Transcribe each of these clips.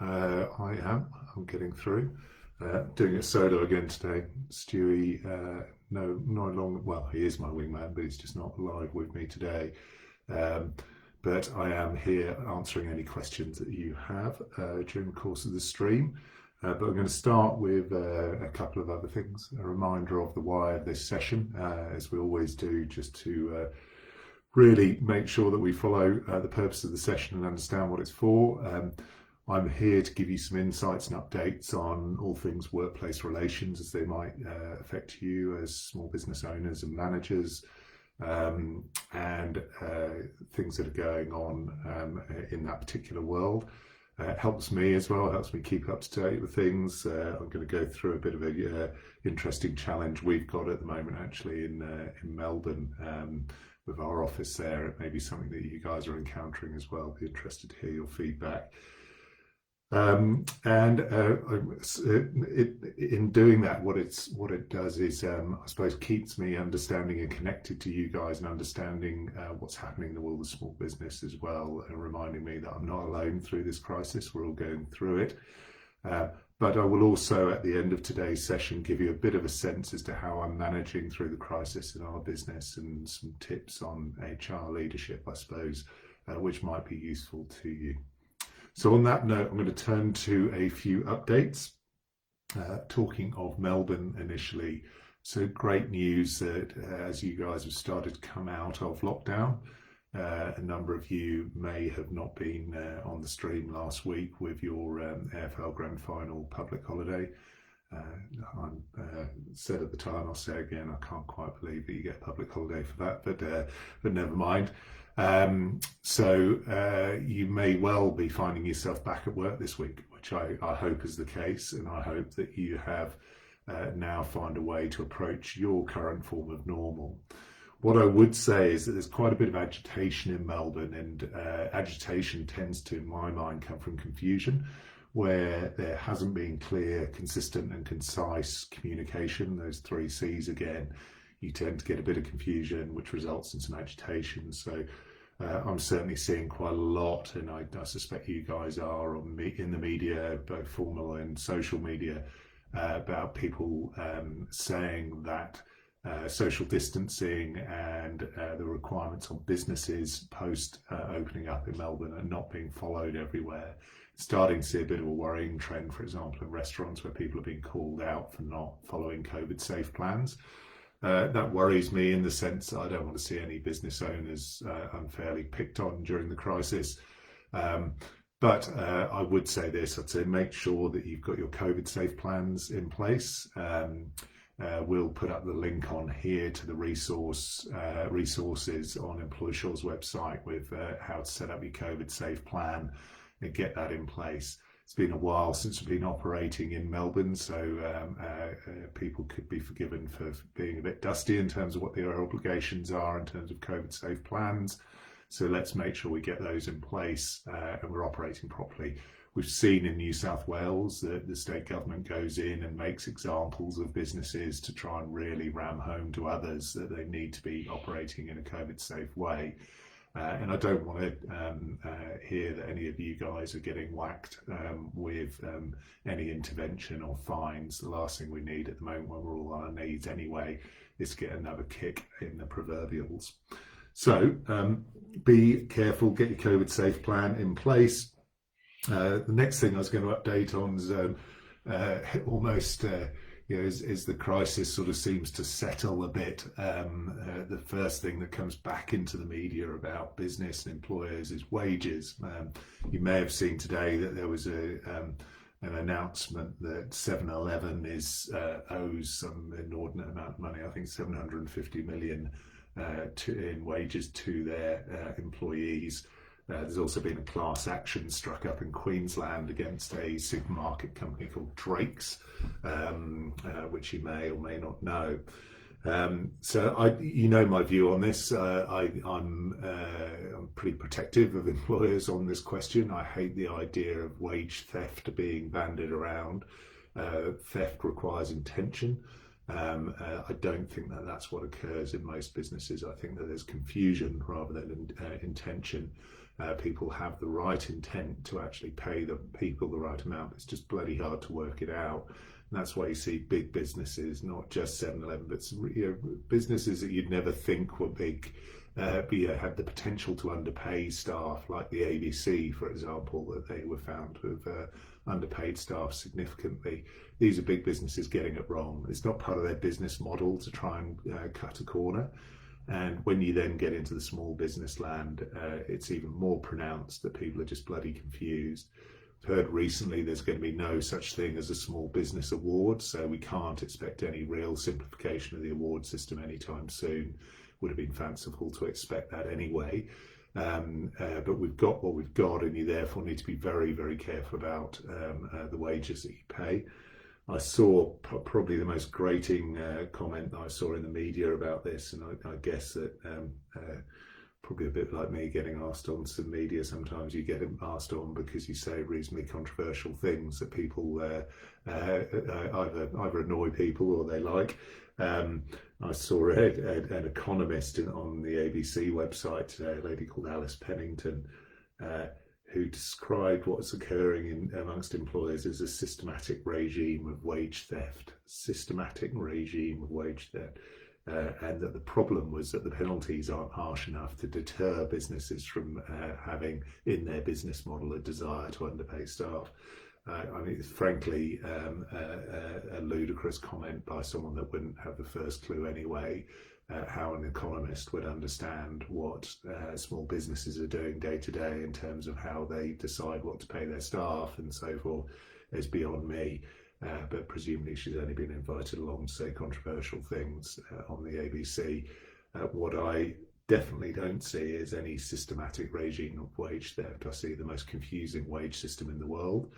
I'm getting through. Doing it solo again today. Stewie, no longer, well, he is my wingman, but he's just not live with me today. Um, but I am here answering any questions that you have during the course of the stream. But I'm going to start with a couple of other things. A reminder of the why of this session, as we always do, just to really make sure that we follow the purpose of the session and understand what it's for. I'm here to give you some insights and updates on all things workplace relations as they might affect you as small business owners and managers, and things that are going on in that particular world. It helps me as well, helps me keep up to date with things. I'm going to go through a bit of a interesting challenge we've got at the moment actually in Melbourne with our office there. It may be something that you guys are encountering as well. Be interested to hear your feedback. In doing that, what it does is, I suppose, keeps me understanding and connected to you guys and understanding what's happening in the world of small business as well, and reminding me that I'm not alone through this crisis. We're all going through it. But I will also, at the end of today's session, give you a bit of a sense as to how I'm managing through the crisis in our business and some tips on HR leadership, I suppose, which might be useful to you. So on that note, I'm going to turn to a few updates. Talking of Melbourne initially, so great news that as you guys have started to come out of lockdown, a number of you may have not been on the stream last week with your AFL Grand Final public holiday. I said at the time, I'll say again, I can't quite believe that you get a public holiday for that, but never mind. So you may well be finding yourself back at work this week, which I hope is the case, and I hope that you have now found a way to approach your current form of normal. What I would say is that there's quite a bit of agitation in Melbourne, and agitation tends to, in my mind, come from confusion, where there hasn't been clear, consistent and concise communication, those 3 C's again. You tend to get a bit of confusion, which results in some agitation. So I'm certainly seeing quite a lot, and I suspect you guys are in the media, both formal and social media, about people saying that social distancing and the requirements on businesses post opening up in Melbourne are not being followed everywhere. Starting to see a bit of a worrying trend, for example, in restaurants where people are being called out for not following COVID safe plans. That worries me in the sense that I don't want to see any business owners unfairly picked on during the crisis. But I would say this, I'd say make sure that you've got your COVID safe plans in place. We'll put up the link on here to the resources on EmploySure's website with how to set up your COVID safe plan and get that in place. It's been a while since we've been operating in Melbourne, so people could be forgiven for being a bit dusty in terms of what their obligations are in terms of COVID safe plans. So let's make sure we get those in place and we're operating properly. We've seen in New South Wales that the state government goes in and makes examples of businesses to try and really ram home to others that they need to be operating in a COVID safe way. And I don't want to hear that any of you guys are getting whacked with any intervention or fines. The last thing we need at the moment when we're all on our knees anyway is to get another kick in the proverbials. So be careful, get your COVID safe plan in place. The next thing I was going to update on is almost as the crisis sort of seems to settle a bit, the first thing that comes back into the media about business and employers is wages. You may have seen today that there was an announcement that 7-Eleven owes some inordinate amount of money, I think 750 million in wages to their employees. There's also been a class action struck up in Queensland against a supermarket company called Drake's, which you may or may not know. So you know my view on this. I'm pretty protective of employers on this question. I hate the idea of wage theft being bandied around. Theft requires intention. I don't think that that's what occurs in most businesses. I think that there's confusion rather than intention. people have the right intent to actually pay the people the right amount. It's just bloody hard to work it out. And that's why you see big businesses, not just 7-Eleven, but businesses that you'd never think were big, had the potential to underpay staff, like the ABC, for example, that they were found to have underpaid staff significantly. These are big businesses getting it wrong. It's not part of their business model to try and cut a corner. And when you then get into the small business land, it's even more pronounced that people are just bloody confused. I've heard recently there's going to be no such thing as a small business award, so we can't expect any real simplification of the award system anytime soon. Would have been fanciful to expect that anyway. But we've got what we've got, and you therefore need to be very, very careful about the wages that you pay. I saw probably the most grating comment that I saw in the media about this, and I guess that probably a bit like me getting asked on some media, sometimes you get asked on because you say reasonably controversial things that people either annoy people or they like. I saw an economist on the ABC website today, a lady called Alice Pennington, who described what's occurring amongst employers as a systematic regime of wage theft. And that the problem was that the penalties aren't harsh enough to deter businesses from having in their business model a desire to underpay staff. I mean, it's frankly a ludicrous comment by someone that wouldn't have the first clue anyway, how an economist would understand what small businesses are doing day to day in terms of how they decide what to pay their staff and so forth. Is beyond me. But presumably she's only been invited along to say controversial things on the ABC. What I definitely don't see is any systematic regime of wage theft. I see the most confusing wage system in the world,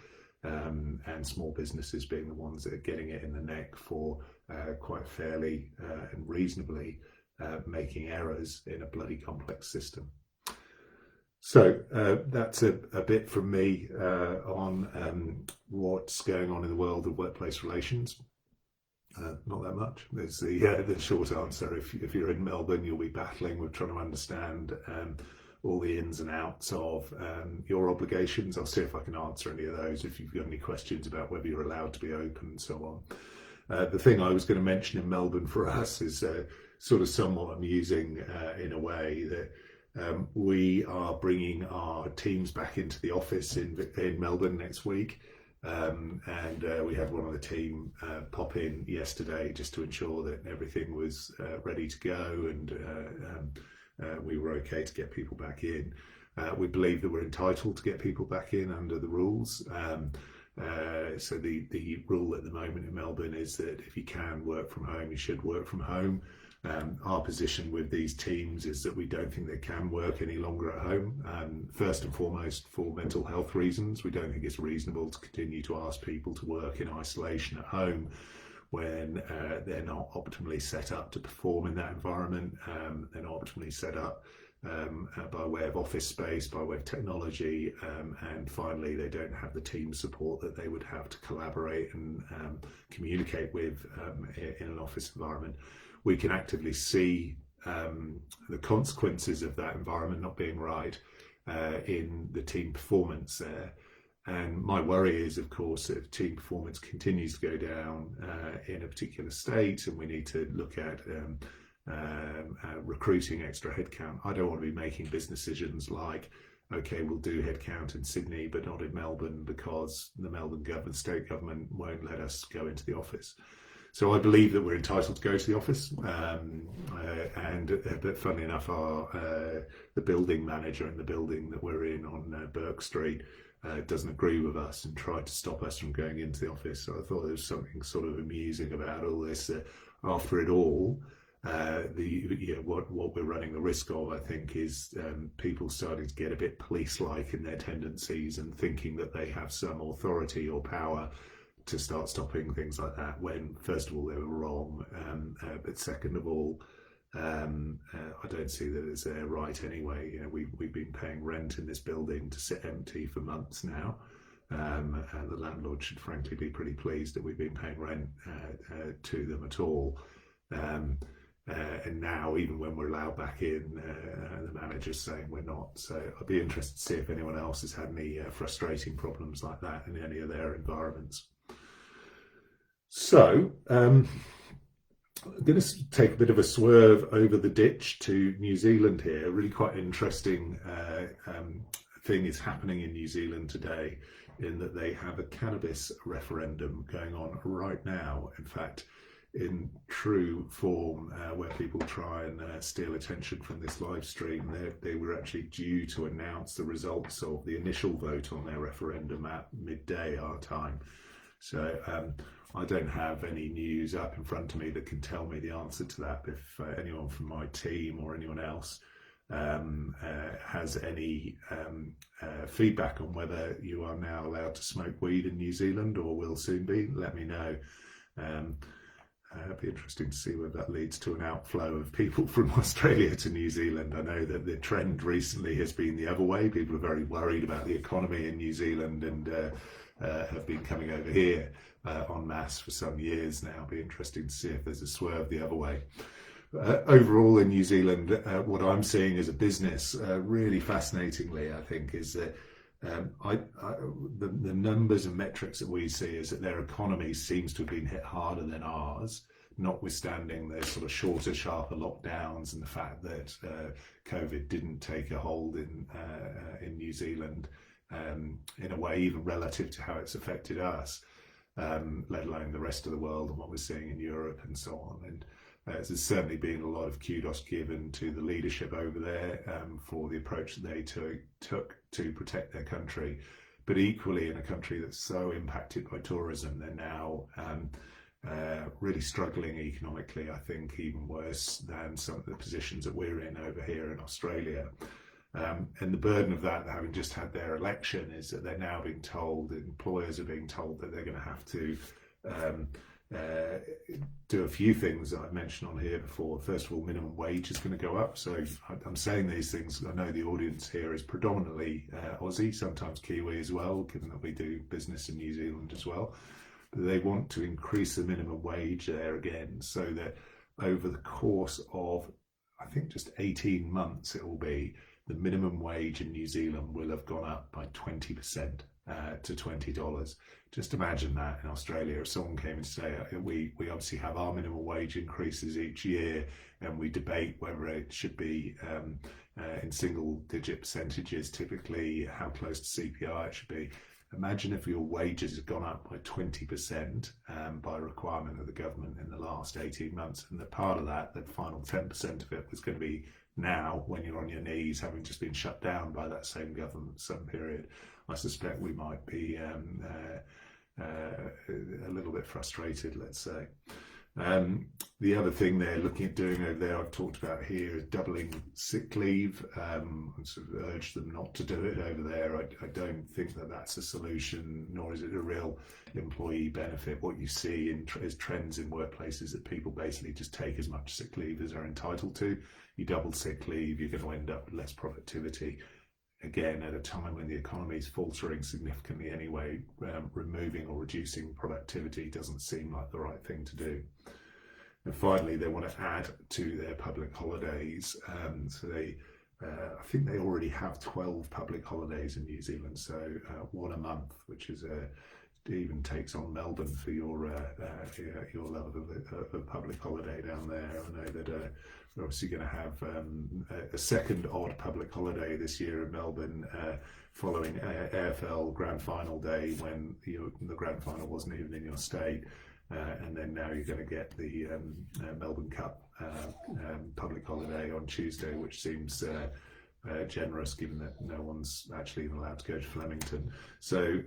and small businesses being the ones that are getting it in the neck for quite fairly and reasonably making errors in a bloody complex system. So that's a bit from me on what's going on in the world of workplace relations. Not that much. There's the short answer. If you're in Melbourne, you'll be battling with trying to understand all the ins and outs of your obligations. I'll see if I can answer any of those if you've got any questions about whether you're allowed to be open and so on. The thing I was going to mention in Melbourne for us is sort of somewhat amusing in a way that we are bringing our teams back into the office in Melbourne next week, and we had one of the team pop in yesterday just to ensure that everything was ready to go, and we were okay to get people back in. We believe that we're entitled to get people back in under the rules. So the rule at the moment in Melbourne is that if you can work from home, you should work from home. Our position with these teams is that we don't think they can work any longer at home. First and foremost, for mental health reasons, we don't think it's reasonable to continue to ask people to work in isolation at home when they're not optimally set up to perform in that environment. They're not optimally set up by way of office space, by way of technology, and finally they don't have the team support that they would have to collaborate and communicate with in an office environment. We can actively see the consequences of that environment not being right in the team performance there. And my worry is, of course, that if team performance continues to go down in a particular state, and we need to look at recruiting extra headcount. I don't want to be making business decisions like, okay, we'll do headcount in Sydney but not in Melbourne because the Melbourne government, state government, won't let us go into the office. So I believe that we're entitled to go to the office, but funnily enough, the building manager in the building that we're in on Burke Street doesn't agree with us and tried to stop us from going into the office. So I thought there was something sort of amusing about all this. After it all, what we're running the risk of, I think, is people starting to get a bit police-like in their tendencies and thinking that they have some authority or power to start stopping things like that, when first of all they were wrong, but second of all I don't see that it's their right anyway. You know, we've been paying rent in this building to sit empty for months now, and the landlord should frankly be pretty pleased that we've been paying rent to them at all. and now even when we're allowed back in, the manager's saying we're not. So I'd be interested to see if anyone else has had any frustrating problems like that in any of their environments. So I'm going to take a bit of a swerve over the ditch to New Zealand here. A really quite interesting thing is happening in New Zealand today, in that they have a cannabis referendum going on right now. In fact, in true form, where people try and steal attention from this live stream, they were actually due to announce the results of the initial vote on their referendum at midday our time. So I don't have any news up in front of me that can tell me the answer to that. If anyone from my team or anyone else has any feedback on whether you are now allowed to smoke weed in New Zealand or will soon be, let me know. It'd be interesting to see whether that leads to an outflow of people from Australia to New Zealand. I know that the trend recently has been the other way. People are very worried about the economy in New Zealand and have been coming over here en masse for some years now. It'd be interesting to see if there's a swerve the other way. Overall in New Zealand, what I'm seeing as a business, really fascinatingly, I think, is that the numbers and metrics that we see is that their economy seems to have been hit harder than ours, notwithstanding their sort of shorter, sharper lockdowns and the fact that COVID didn't take a hold in New Zealand in a way even relative to how it's affected us, let alone the rest of the world and what we're seeing in Europe and so on. And there's certainly been a lot of kudos given to the leadership over there for the approach that they took to protect their country. But equally, in a country that's so impacted by tourism, they're now really struggling economically, I think even worse than some of the positions that we're in over here in Australia. And the burden of that, having just had their election, is that they're now being told, employers are being told that they're going to have to do a few things that I've mentioned on here before. First of all, minimum wage is going to go up. So I'm saying these things, I know the audience here is predominantly Aussie, sometimes Kiwi as well, given that we do business in New Zealand as well. But they want to increase the minimum wage there again, so that over the course of, I think, just 18 months it will be, the minimum wage in New Zealand will have gone up by 20%. To $20. Just imagine that in Australia. If someone came and said, we obviously have our minimum wage increases each year, and we debate whether it should be in single digit percentages, typically how close to CPI it should be. Imagine if your wages have gone up by 20% by requirement of the government in the last 18 months, and that part of that, the final 10% of it was going to be now when you're on your knees, having just been shut down by that same government some period. I suspect we might be a little bit frustrated, let's say. The other thing they're looking at doing over there, I've talked about here, is doubling sick leave. I sort of urge them not to do it over there. I don't think that that's a solution, nor is it a real employee benefit. What you see is trends in workplaces that people basically just take as much sick leave as they're entitled to. You double sick leave, you're going to end up with less productivity. Again, at a time when the economy is faltering significantly anyway, removing or reducing productivity doesn't seem like the right thing to do. And finally, they want to add to their public holidays. So I think they already have 12 public holidays in New Zealand, so one a month, which is even takes on Melbourne for your level of public holiday down there. I know that we're obviously going to have a second odd public holiday this year in Melbourne following AFL Grand Final Day, when the Grand Final wasn't even in your state. And then now you're going to get the Melbourne Cup public holiday on Tuesday, which seems generous given that no one's actually even allowed to go to Flemington. So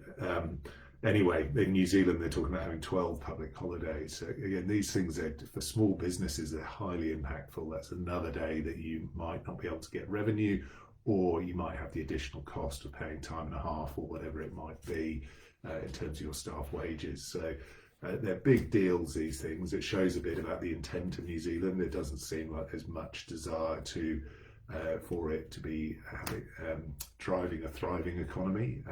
anyway, in New Zealand, they're talking about having 12 public holidays. So again, these things are, for small businesses, they're highly impactful. That's another day that you might not be able to get revenue, or you might have the additional cost of paying time and a half or whatever it might be in terms of your staff wages. So they're big deals, these things. It shows a bit about the intent of New Zealand. It doesn't seem like there's much desire for it to be driving a thriving economy.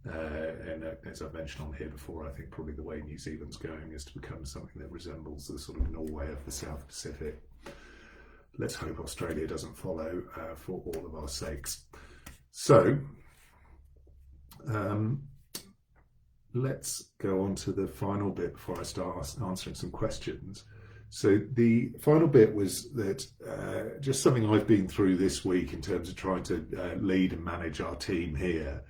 And as I've mentioned on here before, I think probably the way New Zealand's going is to become something that resembles the sort of Norway of the South Pacific. Let's hope Australia doesn't follow for all of our sakes. So let's go on to the final bit before I start answering some questions. So the final bit was that just something I've been through this week in terms of trying to lead and manage our team here.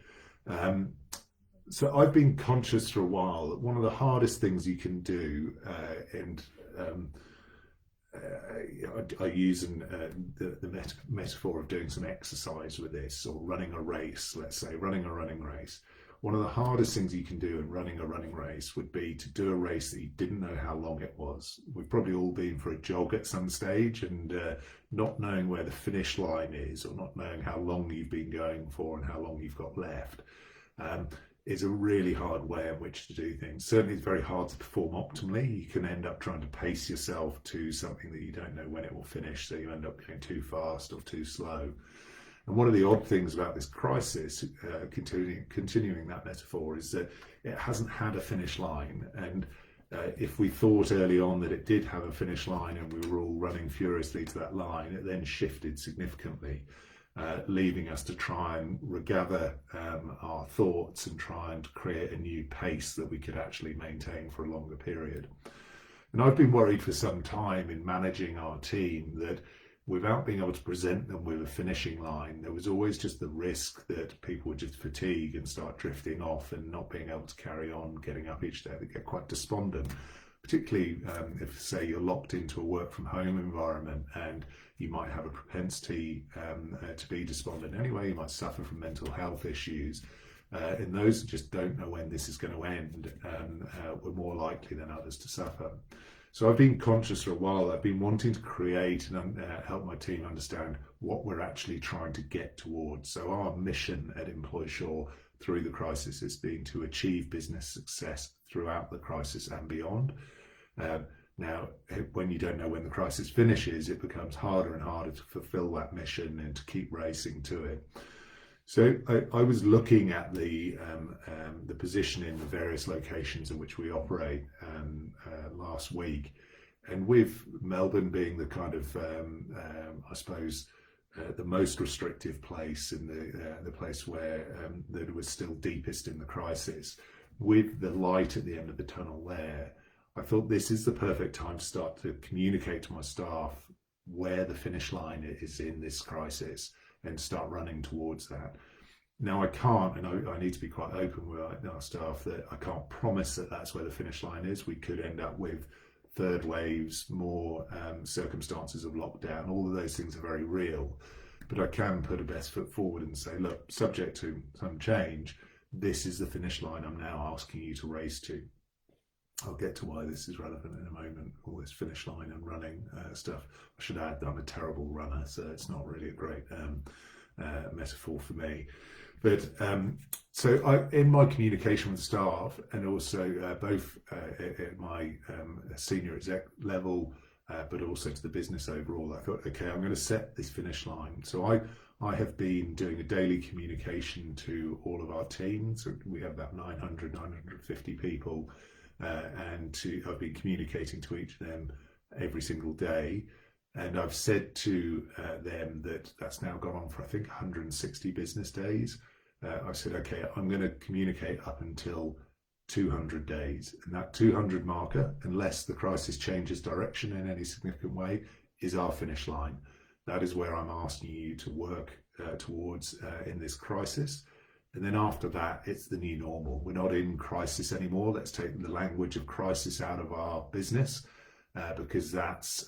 So I've been conscious for a while that one of the hardest things you can do, I use the metaphor of doing some exercise with this, or running a race, let's say, running a running race. One of the hardest things you can do in running a running race would be to do a race that you didn't know how long it was. We've probably all been for a jog at some stage, and not knowing where the finish line is, or not knowing how long you've been going for and how long you've got left, is a really hard way in which to do things. Certainly it's very hard to perform optimally. You can end up trying to pace yourself to something that you don't know when it will finish, so you end up going too fast or too slow. And one of the odd things about this crisis, continuing that metaphor, is that it hasn't had a finish line. And if we thought early on that it did have a finish line and we were all running furiously to that line, it then shifted significantly, leaving us to try and regather our thoughts and try and create a new pace that we could actually maintain for a longer period. And I've been worried for some time in managing our team that without being able to present them with a finishing line, there was always just the risk that people would just fatigue and start drifting off and not being able to carry on getting up each day. They get quite despondent, particularly if, say, you're locked into a work from home environment and you might have a propensity to be despondent anyway. You might suffer from mental health issues. And those who just don't know when this is going to end were more likely than others to suffer. So I've been conscious for a while. I've been wanting to create and help my team understand what we're actually trying to get towards. So our mission at Employ Sure through the crisis has been to achieve business success throughout the crisis and beyond. Now, when you don't know when the crisis finishes, it becomes harder and harder to fulfill that mission and to keep racing to it. So I was looking at the position in the various locations in which we operate last week, and with Melbourne being the kind of I suppose the most restrictive place and the place where that was still deepest in the crisis, with the light at the end of the tunnel there, I thought this is the perfect time to start to communicate to my staff where the finish line is in this crisis and start running towards that. Now I can't, and I need to be quite open with our staff, that I can't promise that that's where the finish line is. We could end up with third waves, more circumstances of lockdown. All of those things are very real, but I can put a best foot forward and say, look, subject to some change, this is the finish line I'm now asking you to race to. I'll get to why this is relevant in a moment, all this finish line and running stuff. I should add that I'm a terrible runner, so it's not really a great metaphor for me. But so in my communication with staff, and also both at my senior exec level, but also to the business overall, I thought, okay, I'm going to set this finish line. So I have been doing a daily communication to all of our teams. So we have about 950 people. And I've been communicating to each of them every single day, and I've said to them that that's now gone on for I think 160 business days. I said, okay, I'm going to communicate up until 200 days, and that 200 marker, unless the crisis changes direction in any significant way, is our finish line. That is where I'm asking you to work towards in this crisis. And then after that, it's the new normal. We're not in crisis anymore. Let's take the language of crisis out of our business because that's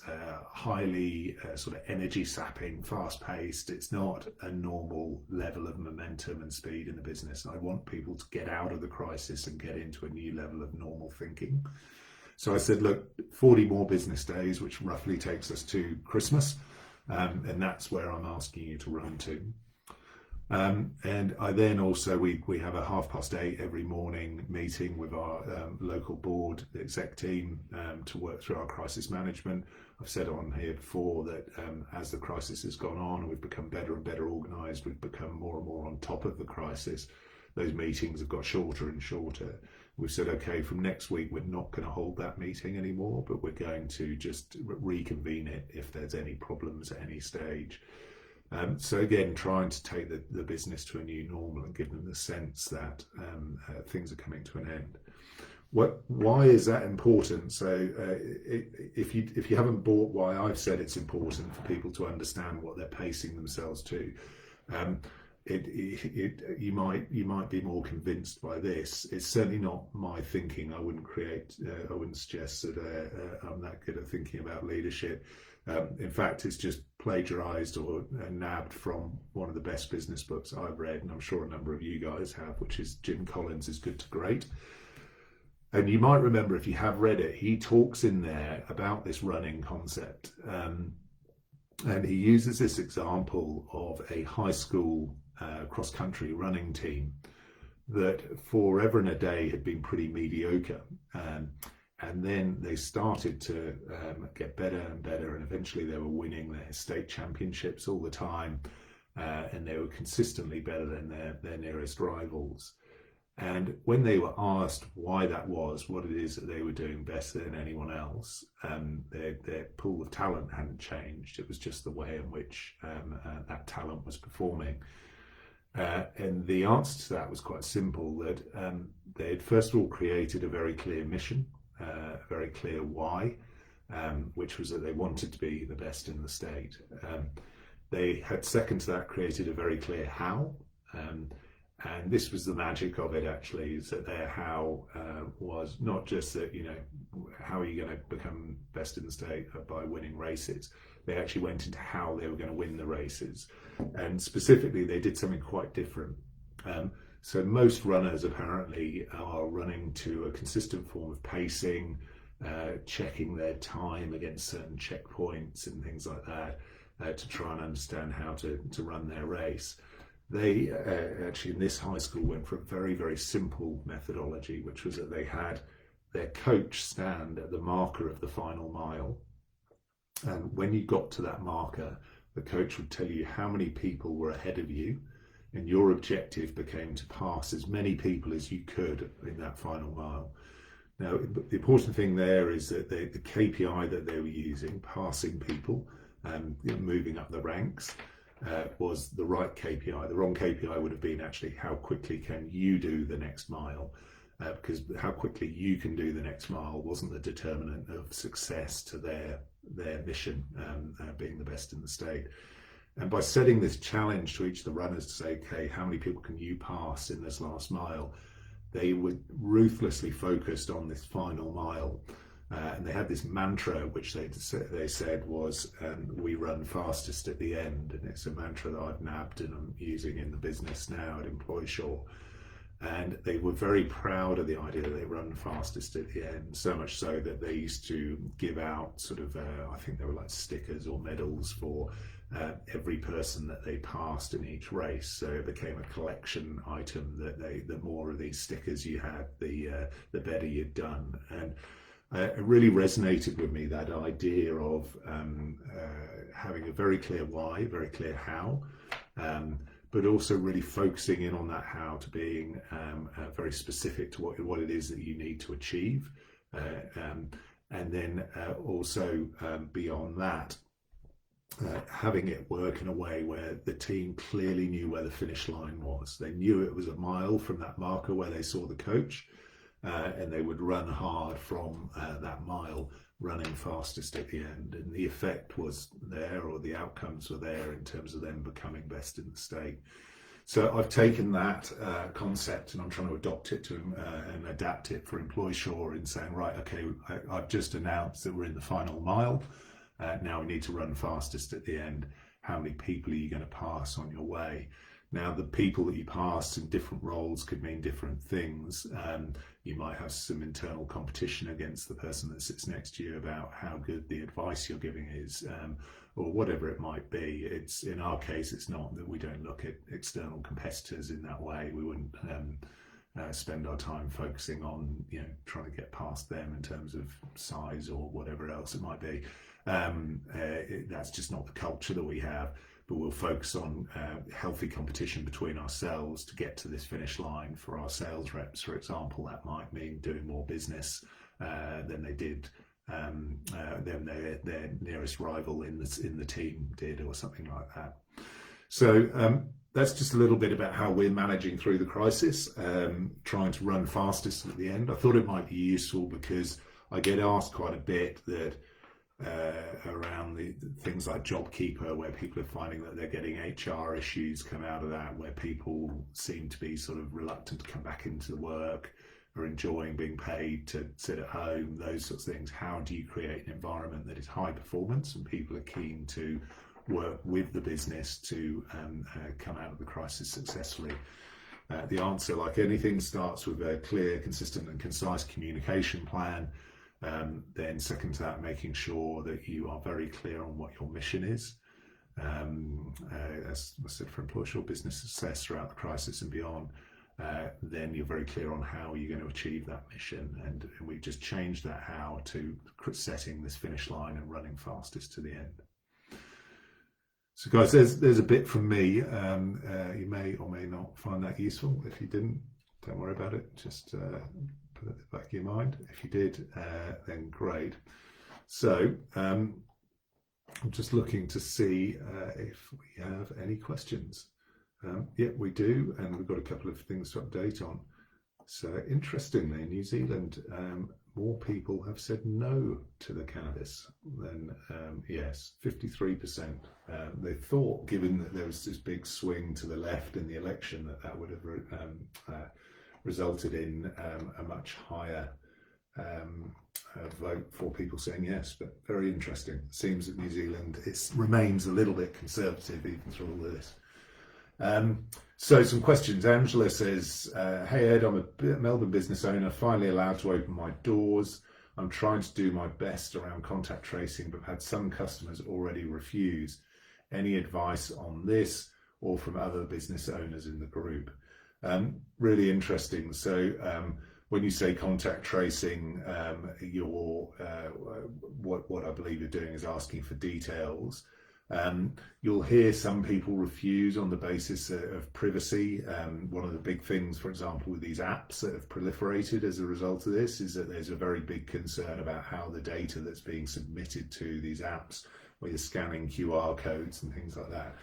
highly sort of energy sapping, fast paced. It's not a normal level of momentum and speed in the business. I want people to get out of the crisis and get into a new level of normal thinking. So I said, look, 40 more business days, which roughly takes us to Christmas. And that's where I'm asking you to run to. And I then also, we have a 8:30 every morning meeting with our local board, the exec team, to work through our crisis management. I've said on here before that as the crisis has gone on, we've become better and better organised. We've become more and more on top of the crisis. those meetings have got shorter and shorter. We've said, okay, from next week, we're not going to hold that meeting anymore, but we're going to just reconvene it if there's any problems at any stage. So again, trying to take the business to a new normal and give them the sense that things are coming to an end. Why is that important? So if you haven't bought why I've said it's important for people to understand what they're pacing themselves to, you might be more convinced by this. It's certainly not my thinking. I wouldn't suggest that I'm that good at thinking about leadership. In fact, it's just plagiarized or nabbed from one of the best business books I've read, and I'm sure a number of you guys have, which is Jim Collins' Good to Great. And you might remember, if you have read it, he talks in there about this running concept. And he uses this example of a high school cross-country running team that forever and a day had been pretty mediocre. And then they started to get better and better, and eventually they were winning their state championships all the time, and they were consistently better than their nearest rivals. And when they were asked why that was, what it is that they were doing better than anyone else, their pool of talent hadn't changed. It was just the way in which that talent was performing. And the answer to that was quite simple, that they had first of all created a very clear mission, a very clear why, which was that they wanted to be the best in the state. They had, second to that, created a very clear how. And this was the magic of it, actually, is that their how was not just that, how are you going to become best in the state by winning races. They actually went into how they were going to win the races. And specifically, they did something quite different. So most runners apparently are running to a consistent form of pacing, checking their time against certain checkpoints and things like that to try and understand how to run their race. They actually, in this high school, went for a very, very simple methodology, which was that they had their coach stand at the marker of the final mile. And when you got to that marker, the coach would tell you how many people were ahead of you, and your objective became to pass as many people as you could in that final mile. Now, the important thing there is that the KPI that they were using, passing people and moving up the ranks, was the right KPI. The wrong KPI would have been actually how quickly can you do the next mile, because how quickly you can do the next mile wasn't the determinant of success to their mission, being the best in the state. And by setting this challenge to each of the runners to say, okay, how many people can you pass in this last mile, they were ruthlessly focused on this final mile. And they had this mantra, which they said was, we run fastest at the end. And it's a mantra that I've nabbed and I'm using in the business now at EmploySure. And they were very proud of the idea that they run fastest at the end, so much so that they used to give out sort of, I think they were like stickers or medals for every person that they passed in each race. So it became a collection item that the more of these stickers you had, the better you'd done. And it really resonated with me, that idea of having a very clear why, very clear how, but also really focusing in on that how to being very specific to what it is that you need to achieve. And then also beyond that, having it work in a way where the team clearly knew where the finish line was. They knew it was a mile from that marker where they saw the coach. And they would run hard from that mile, running fastest at the end. And the effect was there, or the outcomes were there in terms of them becoming best in the state. So I've taken that concept and I'm trying to adopt it to and adapt it for EmploySure in saying, right, okay, I've just announced that we're in the final mile. Now we need to run fastest at the end. How many people are you going to pass on your way? Now, the people that you pass in different roles could mean different things. You might have some internal competition against the person that sits next to you about how good the advice you're giving is, or whatever it might be. It's, in our case, it's not that we don't look at external competitors in that way. We wouldn't spend our time focusing on, trying to get past them in terms of size or whatever else it might be. That's just not the culture that we have. but we'll focus on healthy competition between ourselves to get to this finish line. For our sales reps, for example, that might mean doing more business than they did, than their nearest rival in the team did, or something like that. So that's just a little bit about how we're managing through the crisis, trying to run fastest at the end. I thought it might be useful because I get asked quite a bit that around the things like JobKeeper, where people are finding that they're getting HR issues come out of that, where people seem to be sort of reluctant to come back into the work or enjoying being paid to sit at home, those sorts of things. How do you create an environment that is high performance and people are keen to work with the business to come out of the crisis successfully? The answer, like anything, starts with a clear, consistent and concise communication plan. Then second to that, making sure that you are very clear on what your mission is. As I said, for employee business success throughout the crisis and beyond, then you're very clear on how you're going to achieve that mission. And we've just changed that how to setting this finish line and running fastest to the end. So guys, there's a bit from me. You may or may not find that useful. If you didn't, don't worry about it. Just put it in the back of your mind. If you did, then great. So I'm just looking to see if we have any questions. Yeah, we do, and we've got a couple of things to update on. So interestingly, in New Zealand, more people have said no to the cannabis than yes, 53%. They thought, given that there was this big swing to the left in the election, that would have resulted in a much higher vote for people saying yes. But very interesting. It seems that New Zealand remains a little bit conservative even through all of this. So some questions. Angela says, hey Ed, I'm a Melbourne business owner, finally allowed to open my doors. I'm trying to do my best around contact tracing, but had some customers already refuse. Any advice on this or from other business owners in the group? Really interesting. So when you say contact tracing, what I believe you're doing is asking for details. You'll hear some people refuse on the basis of privacy. One of the big things, for example, with these apps that have proliferated as a result of this is that there's a very big concern about how the data that's being submitted to these apps, where you're scanning QR codes and things like that.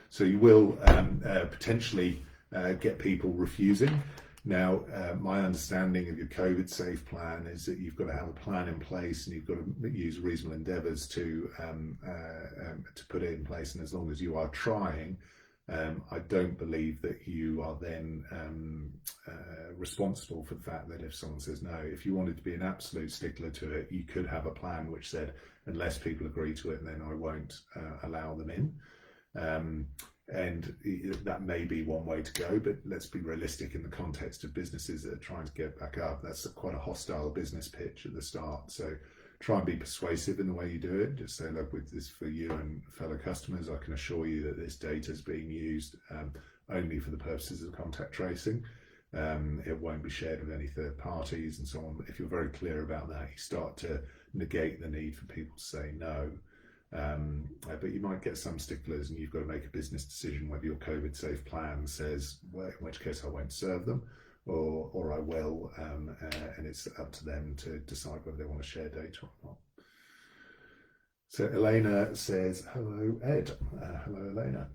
So you will potentially get people refusing. Now, my understanding of your COVID safe plan is that you've got to have a plan in place and you've got to use reasonable endeavours to put it in place. And as long as you are trying, I don't believe that you are then responsible for the fact that if someone says no. If you wanted to be an absolute stickler to it, you could have a plan which said, unless people agree to it, then I won't allow them in. And that may be one way to go, but let's be realistic in the context of businesses that are trying to get back up. That's quite a hostile business pitch at the start. So try and be persuasive in the way you do it. Just say, look, with this for you and fellow customers, I can assure you that this data is being used only for the purposes of contact tracing. It won't be shared with any third parties and so on. If you're very clear about that, you start to negate the need for people to say no. But you might get some sticklers and you've got to make a business decision whether your COVID safe plan says, well, in which case I won't serve them, or I will, and it's up to them to decide whether they want to share data or not. So Elena says, hello Ed. Hello Elena.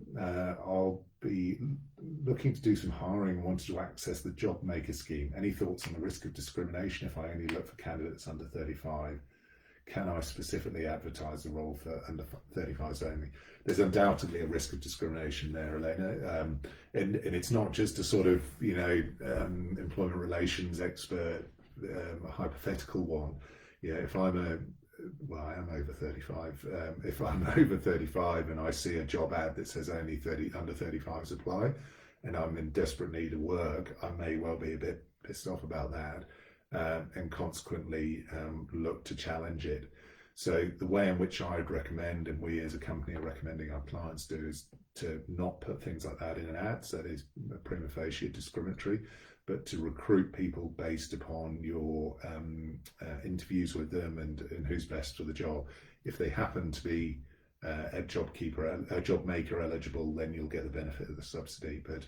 I'll be looking to do some hiring and wanted to access the job maker scheme. Any thoughts on the risk of discrimination if I only look for candidates under 35? Can I specifically advertise the role for under 35s only? There's undoubtedly a risk of discrimination there, Elena, and it's not just a sort of employment relations expert hypothetical one. Yeah, if I'm I am over 35. If I'm over 35 and I see a job ad that says only under 35s apply, and I'm in desperate need of work, I may well be a bit pissed off about that. And consequently look to challenge it. So the way in which I'd recommend, and we as a company are recommending our clients do, is to not put things like that in an ad. So that is prima facie discriminatory, but to recruit people based upon your interviews with them and who's best for the job. If they happen to be a job maker eligible, then you'll get the benefit of the subsidy. But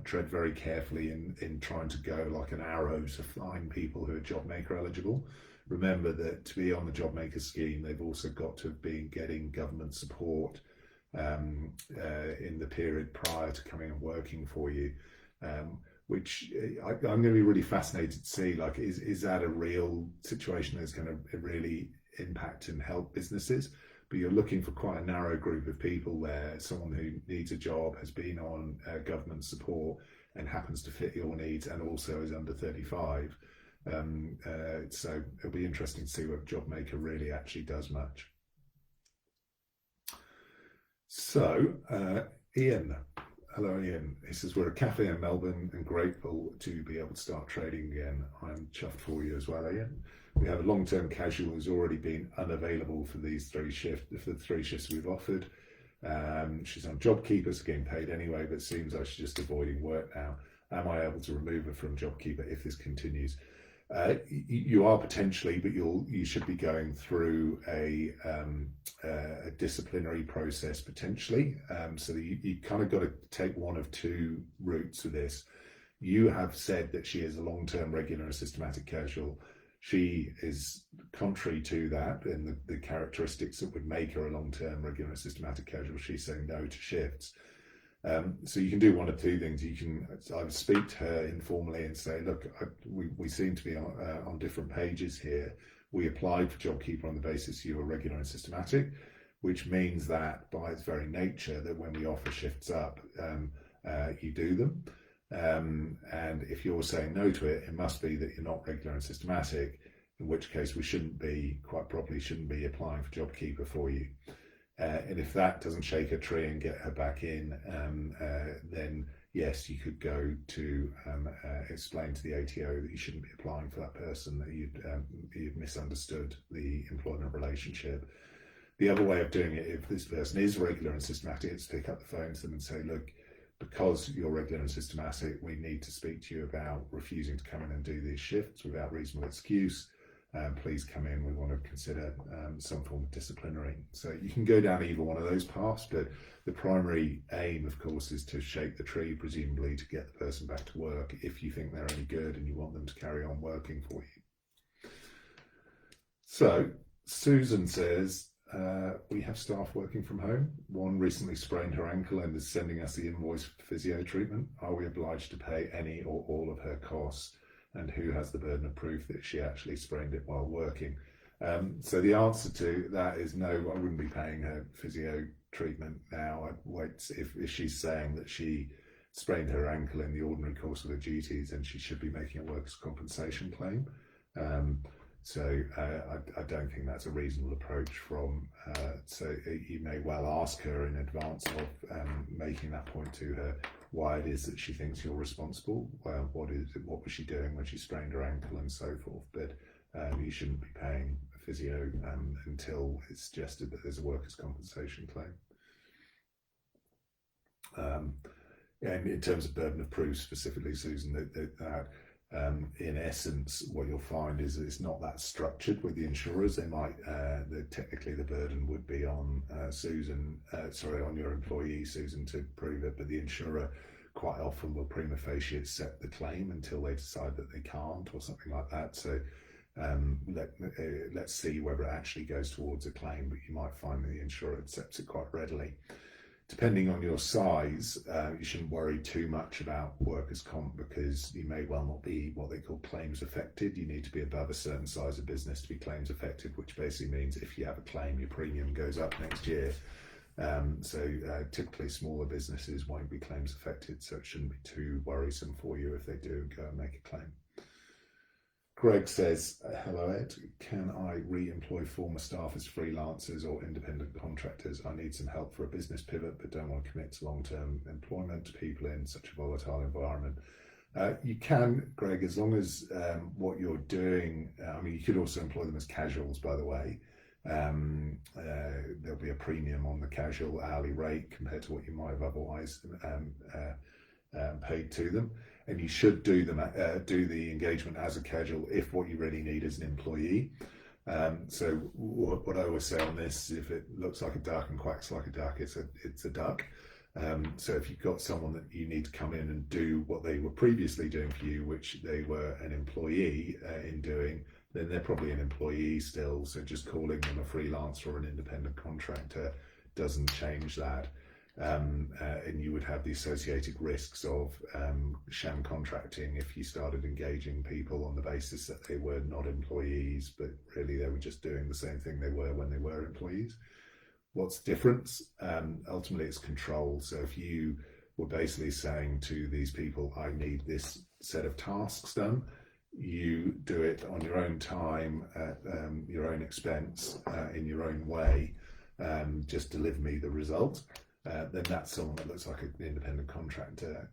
tread very carefully in trying to go like an arrow to find people who are job maker eligible. Remember that to be on the job maker scheme, they've also got to have been getting government support in the period prior to coming and working for you, which I'm going to be really fascinated to see, like, is that a real situation that's going to really impact and help businesses? But you're looking for quite a narrow group of people there, someone who needs a job, has been on government support and happens to fit your needs, and also is under 35. So it'll be interesting to see whether JobMaker really actually does much. So Ian, hello Ian. He says, we're a cafe in Melbourne and grateful to be able to start trading again. I'm chuffed for you as well, Ian. We have a long-term casual who's already been unavailable for the 3 shifts we've offered. She's on JobKeeper, so getting paid anyway, but seems like she's just avoiding work now. Am I able to remove her from JobKeeper if this continues? You are potentially, but you should be going through a disciplinary process potentially. So you kind of got to take one of 2 routes with this. You have said that she is a long-term regular and systematic casual. She is contrary to that, and the characteristics that would make her a long-term regular and systematic casual. She's saying no to shifts. So you can do one of 2 things. You can either speak to her informally and say, look, we seem to be on different pages here. We applied for JobKeeper on the basis you were regular and systematic, which means that by its very nature that when we offer shifts up, you do them. And if you're saying no to it, it must be that you're not regular and systematic, in which case we shouldn't be applying for JobKeeper for you. And if that doesn't shake her tree and get her back in, then yes, you could go to explain to the ATO that you shouldn't be applying for that person, that you'd misunderstood the employment relationship. The other way of doing it, if this person is regular and systematic, is to pick up the phone to them and say, look, because you're regular and systematic, we need to speak to you about refusing to come in and do these shifts without reasonable excuse. Please come in, we want to consider some form of disciplinary. So you can go down either one of those paths, but the primary aim, of course, is to shake the tree, presumably to get the person back to work if you think they're any good and you want them to carry on working for you. So Susan says, we have staff working from home. One recently sprained her ankle and is sending us the invoice for physio treatment. Are we obliged to pay any or all of her costs? And who has the burden of proof that she actually sprained it while working? So the answer to that is no, I wouldn't be paying her physio treatment now. I'd wait. If she's saying that she sprained her ankle in the ordinary course of her duties, then she should be making a workers' compensation claim. So I don't think that's a reasonable approach from, so you may well ask her in advance of making that point to her, why it is that she thinks you're responsible. Well, what was she doing when she sprained her ankle and so forth. But you shouldn't be paying a physio until it's suggested that there's a workers' compensation claim. And in terms of burden of proof specifically, Susan, that in essence, what you'll find is that it's not that structured with the insurers. They might, technically the burden would be on on your employee, Susan, to prove it, but the insurer quite often will prima facie accept the claim until they decide that they can't or something like that. So let's see whether it actually goes towards a claim, but you might find that the insurer accepts it quite readily. Depending on your size, you shouldn't worry too much about workers' comp, because you may well not be what they call claims affected. You need to be above a certain size of business to be claims affected, which basically means if you have a claim, your premium goes up next year. So typically smaller businesses won't be claims affected, so it shouldn't be too worrisome for you if they do go and make a claim. Greg says, hello Ed, can I re-employ former staff as freelancers or independent contractors? I need some help for a business pivot, but don't want to commit to long-term employment to people in such a volatile environment. You can, Greg, as long as what you're doing, I mean, you could also employ them as casuals, by the way. There'll be a premium on the casual hourly rate compared to what you might have otherwise paid to them. And you should do the engagement as a casual if what you really need is an employee. So what I always say on this, if it looks like a duck and quacks like a duck, it's a duck. So if you've got someone that you need to come in and do what they were previously doing for you, which they were an employee in doing, then they're probably an employee still. So just calling them a freelancer or an independent contractor doesn't change that. And you would have the associated risks of sham contracting if you started engaging people on the basis that they were not employees, but really they were just doing the same thing they were when they were employees. What's the difference? Ultimately, it's control. So if you were basically saying to these people, I need this set of tasks done, you do it on your own time, at your own expense, in your own way, just deliver me the result. Then that's someone that looks like an independent contractor.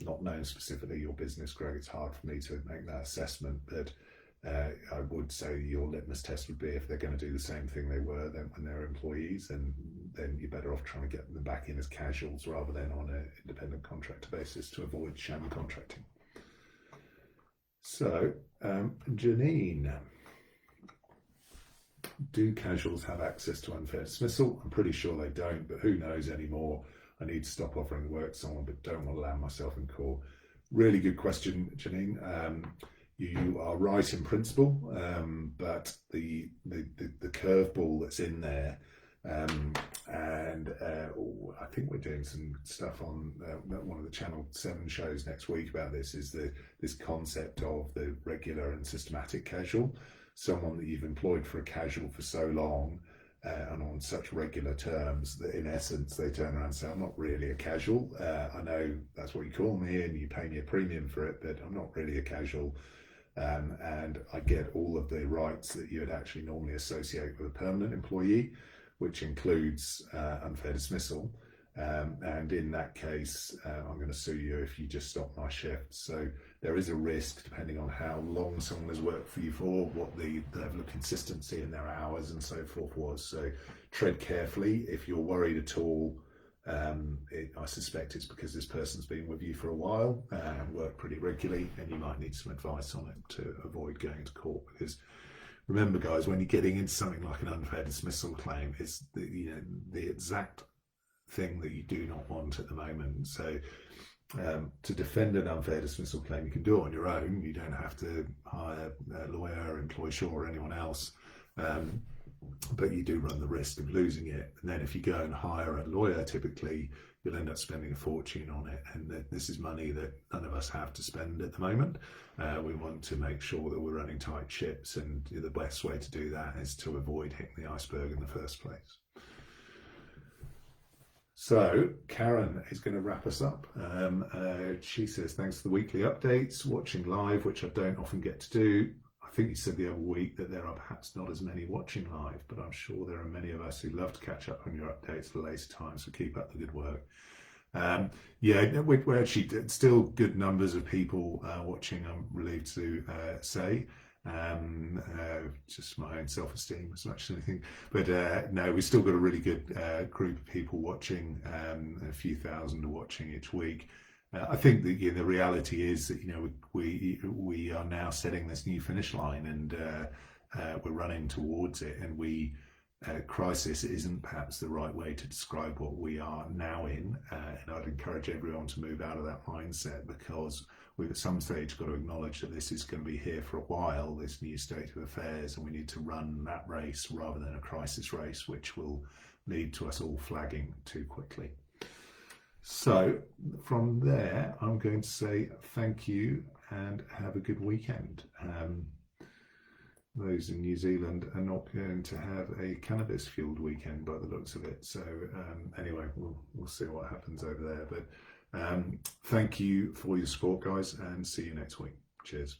Not knowing specifically your business, Greg, it's hard for me to make that assessment, but I would say your litmus test would be if they're going to do the same thing they were then when they're employees, and then you're better off trying to get them back in as casuals rather than on an independent contractor basis to avoid sham contracting. So, Janine, do casuals have access to unfair dismissal? I'm pretty sure they don't, but who knows anymore. I need to stop offering the work to someone, but don't want to land myself in court. Really good question, Janine. You are right in principle, but the curveball that's in there, and I think we're doing some stuff on one of the Channel 7 shows next week about this, is this concept of the regular and systematic casual. Someone that you've employed for a casual for so long and on such regular terms that in essence they turn around and say, I'm not really a casual. I know that's what you call me and you pay me a premium for it, but I'm not really a casual. And I get all of the rights that you would actually normally associate with a permanent employee, which includes unfair dismissal. And in that case, I'm going to sue you if you just stop my shift. So there is a risk, depending on how long someone has worked for you for, what the level of consistency in their hours and so forth was. So tread carefully. If you're worried at all, I suspect it's because this person's been with you for a while and worked pretty regularly, and you might need some advice on it to avoid going to court. Because remember, guys, when you're getting into something like an unfair dismissal claim, it's the exact thing that you do not want at the moment. So to defend an unfair dismissal claim, you can do it on your own. You don't have to hire a lawyer, employ Shaw or anyone else, but you do run the risk of losing it. And then if you go and hire a lawyer, typically you'll end up spending a fortune on it, and this is money that none of us have to spend at the moment. We want to make sure that we're running tight ships, and the best way to do that is to avoid hitting the iceberg in the first place. So Karen is going to wrap us up. She says, thanks for the weekly updates, watching live, which I don't often get to do. I think you said the other week that there are perhaps not as many watching live, but I'm sure there are many of us who love to catch up on your updates at a later time, so keep up the good work. Yeah, we're actually still good numbers of people watching, I'm relieved to say. Just my own self-esteem as much as anything, but no, we've still got a really good group of people watching. A few thousand are watching each week. I think that the reality is that we are now setting this new finish line, and we're running towards it, and crisis isn't perhaps the right way to describe what we are now in, and I'd encourage everyone to move out of that mindset, because we've at some stage got to acknowledge that this is going to be here for a while, this new state of affairs, and we need to run that race rather than a crisis race, which will lead to us all flagging too quickly. So from there, I'm going to say thank you and have a good weekend. Those in New Zealand are not going to have a cannabis-fueled weekend by the looks of it. So anyway, we'll see what happens over there. But thank you for your support, guys, and see you next week. Cheers.